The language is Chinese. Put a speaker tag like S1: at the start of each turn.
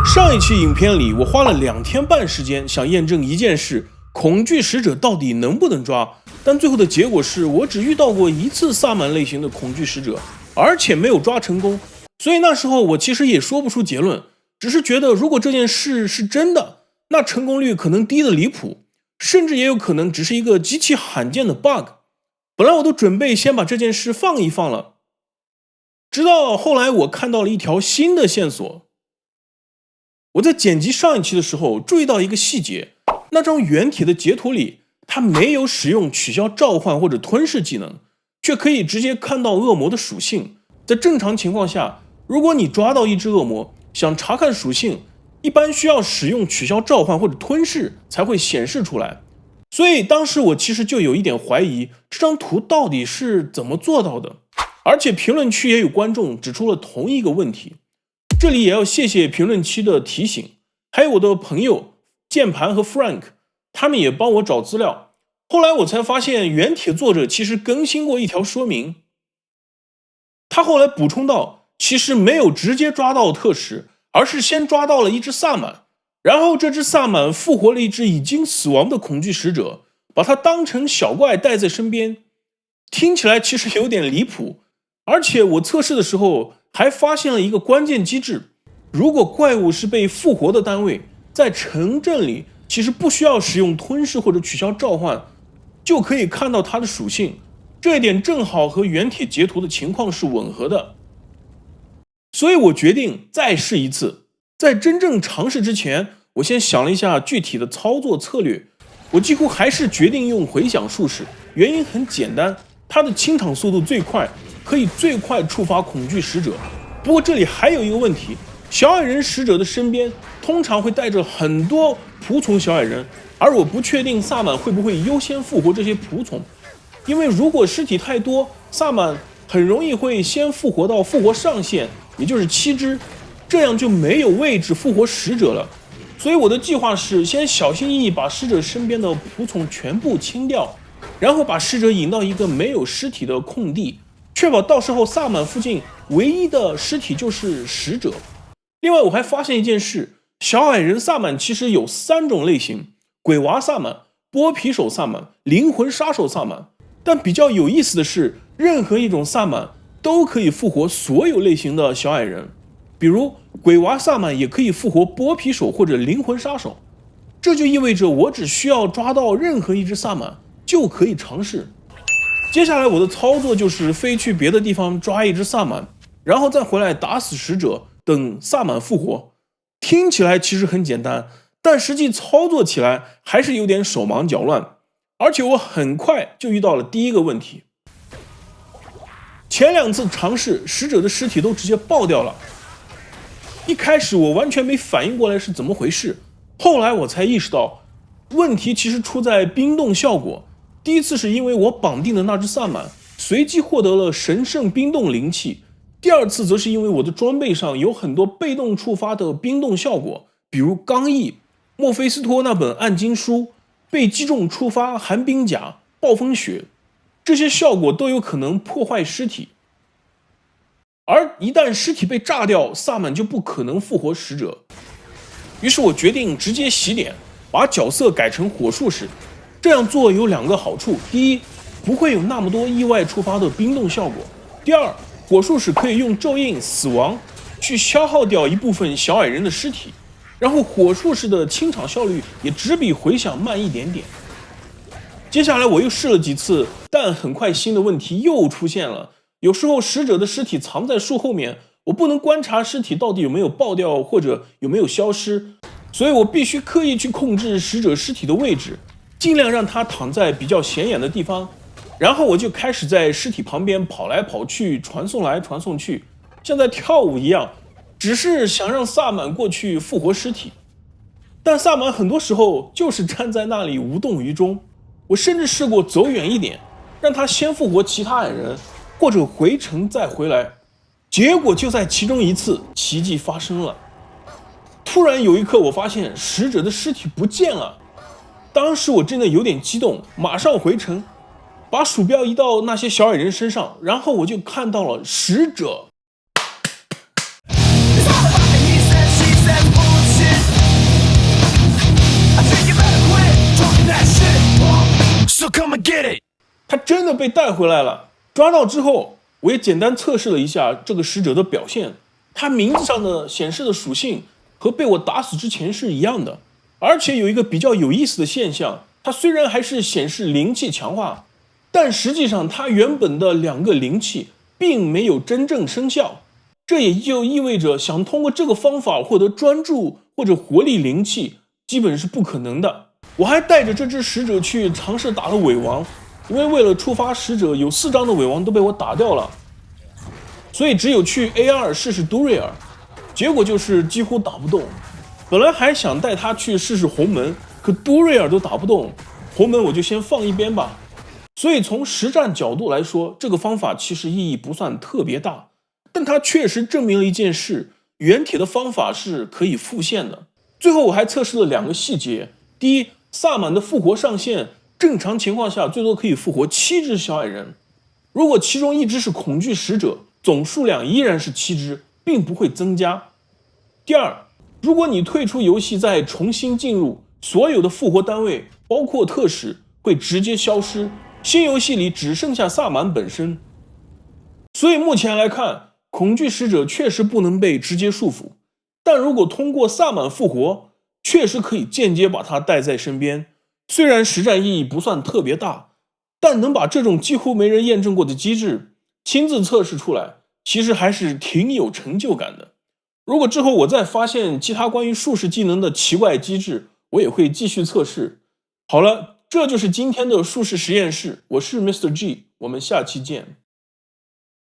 S1: 上一期影片里，我花了2天半时间想验证一件事：恐惧使者到底能不能抓？但最后的结果是我只遇到过1次萨满类型的恐惧使者，而且没有抓成功。所以那时候我其实也说不出结论，只是觉得如果这件事是真的，那成功率可能低得离谱，甚至也有可能只是一个极其罕见的 bug。本来我都准备先把这件事放一放了，直到后来我看到了一条新的线索。我在剪辑上一期的时候注意到一个细节，那张原帖的截图里，它没有使用取消召唤或者吞噬技能，却可以直接看到恶魔的属性。在正常情况下，如果你抓到一只恶魔，想查看属性，一般需要使用取消召唤或者吞噬才会显示出来。所以当时我其实就有一点怀疑，这张图到底是怎么做到的。而且评论区也有观众指出了同一个问题。这里也要谢谢评论区的提醒，还有我的朋友键盘和 Frank， 他们也帮我找资料。后来我才发现原帖作者其实更新过一条说明，他后来补充到，其实没有直接抓到特使，而是先抓到了一只萨满，然后这只萨满复活了一只已经死亡的恐惧使者，把它当成小怪带在身边。听起来其实有点离谱，而且我测试的时候还发现了一个关键机制，如果怪物是被复活的单位，在城镇里其实不需要使用吞噬或者取消召唤，就可以看到它的属性。这一点正好和原帖截图的情况是吻合的，所以我决定再试一次。在真正尝试之前，我先想了一下具体的操作策略，我几乎还是决定用回响术士，原因很简单，它的清场速度最快，可以最快触发恐惧使者。不过这里还有一个问题，小矮人使者的身边通常会带着很多仆从小矮人，而我不确定萨满会不会优先复活这些仆从，因为如果尸体太多，萨满很容易会先复活到复活上限，也就是7只，这样就没有位置复活使者了。所以我的计划是先小心翼翼把使者身边的仆从全部清掉，然后把使者引到一个没有尸体的空地，确保到时候萨满附近唯一的尸体就是使者。另外我还发现一件事，小矮人萨满其实有3种类型，鬼娃萨满、剥皮手萨满、灵魂杀手萨满。但比较有意思的是，任何一种萨满都可以复活所有类型的小矮人，比如鬼娃萨满也可以复活剥皮手或者灵魂杀手。这就意味着我只需要抓到任何一只萨满就可以尝试。接下来我的操作就是飞去别的地方抓一只萨满，然后再回来打死使者，等萨满复活。听起来其实很简单，但实际操作起来还是有点手忙脚乱。而且我很快就遇到了第一个问题，前2次尝试使者的尸体都直接爆掉了。一开始我完全没反应过来是怎么回事，后来我才意识到问题其实出在冰冻效果。第一次是因为我绑定的那只萨满随机获得了神圣冰冻灵气，第2次则是因为我的装备上有很多被动触发的冰冻效果，比如刚毅、墨菲斯托那本暗经书、被击中触发寒冰甲、暴风雪，这些效果都有可能破坏尸体，而一旦尸体被炸掉，萨满就不可能复活使者。于是我决定直接洗脸，把角色改成火术士。这样做有2个好处，第一，不会有那么多意外触发的冰冻效果；第二，火术士可以用咒印死亡去消耗掉一部分小矮人的尸体，然后火术士的清场效率也只比回响慢一点点。接下来我又试了几次，但很快新的问题又出现了。有时候使者的尸体藏在树后面，我不能观察尸体到底有没有爆掉或者有没有消失，所以我必须刻意去控制使者尸体的位置，尽量让他躺在比较显眼的地方。然后我就开始在尸体旁边跑来跑去，传送来传送去，像在跳舞一样，只是想让萨满过去复活尸体。但萨满很多时候就是站在那里无动于衷。我甚至试过走远一点，让他先复活其他矮人，或者回城再回来。结果就在其中1次，奇迹发生了。突然有一刻我发现使者的尸体不见了，当时我真的有点激动，马上回城，把鼠标移到那些小矮人身上，然后我就看到了使者。他真的被带回来了。抓到之后，我也简单测试了一下这个使者的表现，他名字上的显示的属性和被我打死之前是一样的。而且有一个比较有意思的现象，它虽然还是显示灵气强化，但实际上它原本的2个灵气并没有真正生效。这也就意味着想通过这个方法获得专注或者活力灵气基本是不可能的。我还带着这只使者去尝试打了尾王，因为为了触发使者，有4张的尾王都被我打掉了，所以只有去 A2 试试杜瑞尔，结果就是几乎打不动。本来还想带他去试试红门，可杜瑞尔都打不动，红门我就先放一边吧。所以从实战角度来说，这个方法其实意义不算特别大，但它确实证明了一件事，原铁的方法是可以复现的。最后我还测试了2个细节，第一，萨满的复活上限正常情况下最多可以复活7只小矮人，如果其中1只是恐惧使者，总数量依然是7只，并不会增加。第二，如果你退出游戏再重新进入，所有的复活单位包括特使会直接消失，新游戏里只剩下萨满本身。所以目前来看，恐惧使者确实不能被直接束缚，但如果通过萨满复活，确实可以间接把它带在身边。虽然实战意义不算特别大，但能把这种几乎没人验证过的机制亲自测试出来，其实还是挺有成就感的。如果之后我再发现其他关于术士技能的奇怪机制，我也会继续测试。好了，这就是今天的术士实验室，我是 Mr. G， 我们下期见。